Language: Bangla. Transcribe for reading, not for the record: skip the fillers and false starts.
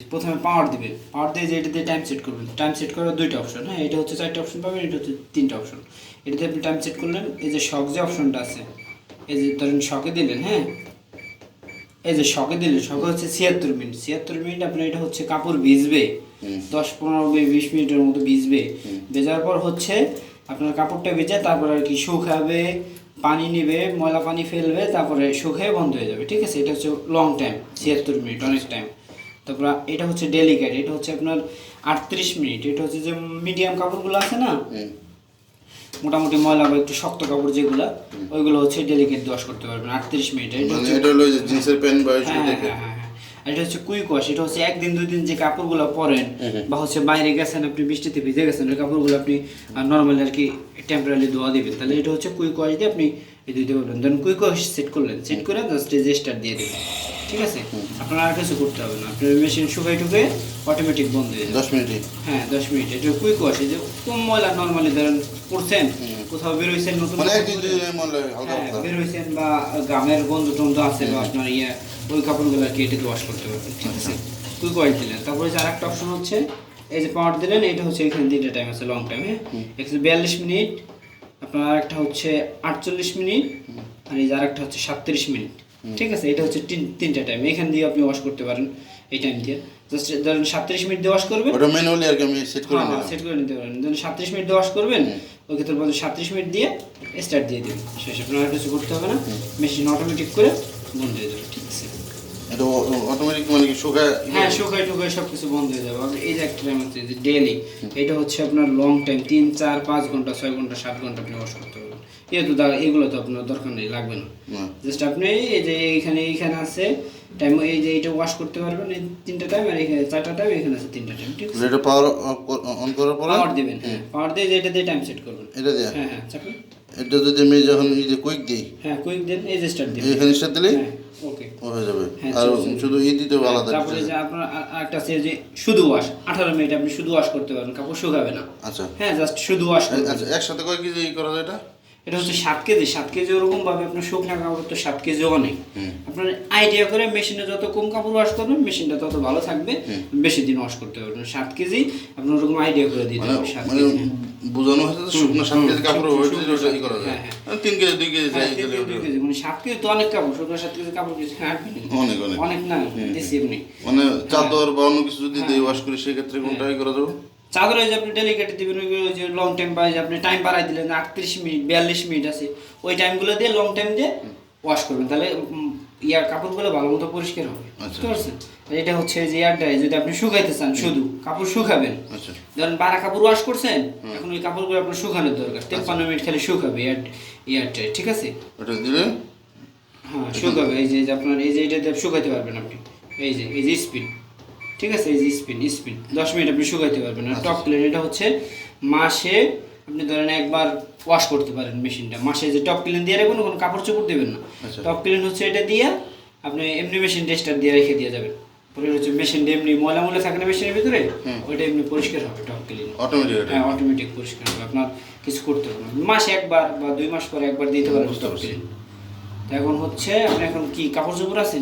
প্রথমে পাওয়ার দিবেন, পাওয়ার দিয়ে যে এটা দিয়ে টাইম সেট করবেন। টাইম সেট করার দুইটা অপশন, হ্যাঁ এটা হচ্ছে 4টা অপশন পাবেন, এটা হচ্ছে 3টা অপশন। এটাতে আপনি টাইম সেট করলেন, এই যে শক যে অপশনটা আছে, এই যে ধরেন শকে দিলেন, হ্যাঁ এই যে শকে দিলেন, শকে হচ্ছে 76 মিনিট। 76 মিনিট আপনার এটা হচ্ছে কাপড় ভিজবে 10-15-20 মিনিটের মতো ভিজবে। ভেজার পর হচ্ছে আপনার কাপড়টা ভেজে তারপর আর কি শুকাবে, পানি নিবে, ময়লা পানি ফেলবে, তারপরে শুকিয়ে বন্ধ হয়ে যাবে। ঠিক আছে, এটা হচ্ছে লং টাইম 76 মিনিট, অনেক টাইম। তারপর এটা হচ্ছে ডেলিকেট, এটা হচ্ছে আপনার 38 মিনিট। এটা হচ্ছে যে মিডিয়াম কাপড়গুলো আছে না, মোটামুটি ময়লা বা একটু শক্ত কাপড় যেগুলো, ওইগুলো হচ্ছে ডেলিকেট ওয়াশ করতে পারবেন 38 মিনিট। এটা হলো যে জিন্সের প্যান্ট বা এটা হচ্ছে কুইক ওয়াশ। এটা হচ্ছে একদিন দুই দিন যে কাপড়গুলো পরেন বা হচ্ছে বাইরে গেছেন আপনি, বৃষ্টিতে ভিজে গেছেন, ওই কাপড়গুলো আপনি নর্মালি আর কি টেম্পোরারি ধোয়া দিবেন, তাহলে এটা হচ্ছে কুইক ওয়াশ দিয়ে আপনি এই ধুইতে পারবেন। ধরুন কুইক ওয়াশ সেট করলেন, সেট করে জাস্ট রেজিস্টার দিয়ে দেবেন। ঠিক আছে, আপনার আর কিছু করতে হবে না, আপনার মেশিন শুকাই টুকে অটোমেটিক বন্ধ হয়ে যাবে 10 মিনিটে। হ্যাঁ 10 মিনিট। এটা কুইক ওয়াশ, এই যে কম ময়লা নর্মালি ধরেন করছেন, কোথাও বেরোইছেন নতুন বেরোইছেন বা গ্রামের বন্ধু টন্ধু আছে বা আপনার ওই কাপড়গুলো আর কি এটা ওয়াশ করতে পারবেন। ঠিক আছে, কুইক ওয়াশ দিলেন। তারপরে যে আরেকটা অপশন হচ্ছে এই যে পাওয়ার দিলেন, এটা হচ্ছে এখানে 3টা টাইম আছে লং টাইম, হ্যাঁ 142 মিনিট, আপনার আরেকটা হচ্ছে 48 মিনিট, আর এই যে আরেকটা হচ্ছে 37 মিনিট। ঠিক আছে, এটা হচ্ছে 3টা টাইম, এখান দিয়ে আপনি ওয়াশ করতে পারেন এই টাইম দিয়ে। জাস্ট ধরেন 37 মিনিট দিয়ে ওয়াশ করবেন, ওটা ম্যানুয়ালি আর কি আমি সেট করে নিলাম, সেট করে নিতে পারেন। ধরেন 37 মিনিট দিয়ে ওয়াশ করবেন, ওই ক্ষেত্রে বলতে 37 মিনিট দিয়ে স্টার্ট দিয়ে দেবেন, শেষ। আপনার আর কিছু করতে হবে না, মেশিন অটোমেটিক করে বন্ধ হয়ে যাবে। ঠিক আছে, এটা অটোমেটিক মানে কি শুকায়? হ্যাঁ শুকায় টুকায় সব কিছু বন্ধ হয়ে যাবে। এই যে একটা টাইম হচ্ছে যে ডেইলি, এটা হচ্ছে আপনার লং টাইম 3-4-5 ঘন্টা 6 ঘন্টা 7 ঘন্টা আপনি ওয়াশ করতে পারবেন। এগুলো তো আপনার দরকার নেই, লাগবে না। জাস্ট আপনি এই যে এইখানে আছে টাইম, এই যে এটা ওয়াশ করতে পারবেন এই 3টা টাইম, আর এখানে 4টা টাইম, এখানে আছে 3টা টাইম। ঠিক আছে, এটা পাওয়ার অন করার পরে পাওয়ার দিবেন, হ্যাঁ পাওয়ার দিয়ে এটা দিয়ে টাইম সেট করবেন, এটা দিয়ে, হ্যাঁ হ্যাঁ চাপুন। এটা যদি আমি যখন এই যে কুইক দিই, হ্যাঁ কুইক দেন, এই যে স্টার্ট দিবেন, এখানে স্টার্ট দিলে ওকে হয়ে যাবে। হ্যাঁ, আর শুধু এই দিতে আলাদা। তারপরে যে আপনার আরেকটা আছে যে শুধু ওয়াশ, 18 মিনিট আপনি শুধু ওয়াশ করতে পারবেন, কাপড় শুকাবে না। আচ্ছা হ্যাঁ জাস্ট শুধু ওয়াশ করবেন। আচ্ছা, একসাথে কয় কেজি করা যায় এটা? এটা হচ্ছে 7 কেজি। 7 কেজি ওরকম ভাবে আপনার শুকনা কাপড় তো 7 কেজি অনেক। আপনার আইডিয়া করে মেশিনে যত কম কাপড় ওয়াশ করবেন মেশিনটা তত ভালো থাকবে, বেশি দিন ওয়াশ করতে পারবেন। 7 কেজি আপনার ওরকম আইডিয়া করে দিতে হবে। 7 কেজি বোঝানো হচ্ছে যে শুকনো 7 কেজি কাপড় ওইটা ই করা যায়। 3 কেজি 2 কেজি যাই দিলে 2 কেজি মানে 7 কেজি তো অনেক কাপড়, শুকনো 7 কেজি কাপড় কিছু কাটবে না, অনেক অনেক অনেক না দিছি এমনি। মানে চাদর বা অন্য কিছু যদি দিয়ে ওয়াশ করি সেই ক্ষেত্রে কোনটা ই করা যাবে? চাদরে যে আপনি ডেলিকেট দিবেন, ওইগুলো যে লং টাইম পাই, আপনি টাইম বাড়াই দিলেন 38 মিনিট 42 মিনিট আছে, ওই টাইমগুলো দিয়ে লং টাইম দিয়ে ওয়াশ করবেন, তাহলে কাপড়গুলো ভালো মতো পরিষ্কার হবে। বুঝতে পারছেন? এটা হচ্ছে যে এয়ারড্রাই, যদি আপনি শুকাইতে চান শুধু কাপড় শুকাবেন, ধরেন 12 কাপড় ওয়াশ করছেন, এখন ওই কাপড়গুলো আপনার শুকানোর দরকার, 53 মিনিট খালি শুকাবে এয়ারড্রাই। ঠিক আছে, ওটা দিলে হ্যাঁ শুকাবে। এই যে আপনার এই যে এটা দিয়ে শুকাইতে পারবেন আপনি, এই যে স্পিন। ঠিক আছে, এই যে স্পিন 10 মিনিট আপনি শুকাইতে পারবেন। আর টপ ক্লিন, এটা হচ্ছে মাসে আপনি ধরেন একবার ওয়াশ করতে পারেন মেশিনটা, মাসে যে টপ ক্লিন দিয়ে রাখবেন, কোনো কাপড় চোপড় দেবেন না। টপ ক্লিন হচ্ছে এটা দিয়ে আপনি এমনি মেশিন টেস্টার দিয়ে রেখে দিয়ে যাবেন, পরে হচ্ছে মেশিনটা এমনি ময়লা থাকে না মেশিনের ভিতরে, ওইটা এমনি পরিষ্কার হবে। টপ ক্লিন অটোমেটিক, হ্যাঁ অটোমেটিক পরিষ্কার হবে, আপনার কিছু করতে হবে না। মাসে একবার বা 2 মাস পরে একবার দিতে পারেন টপ ক্লিন। এখন হচ্ছে আপনি এখন কি কাপড় চোপড় আছে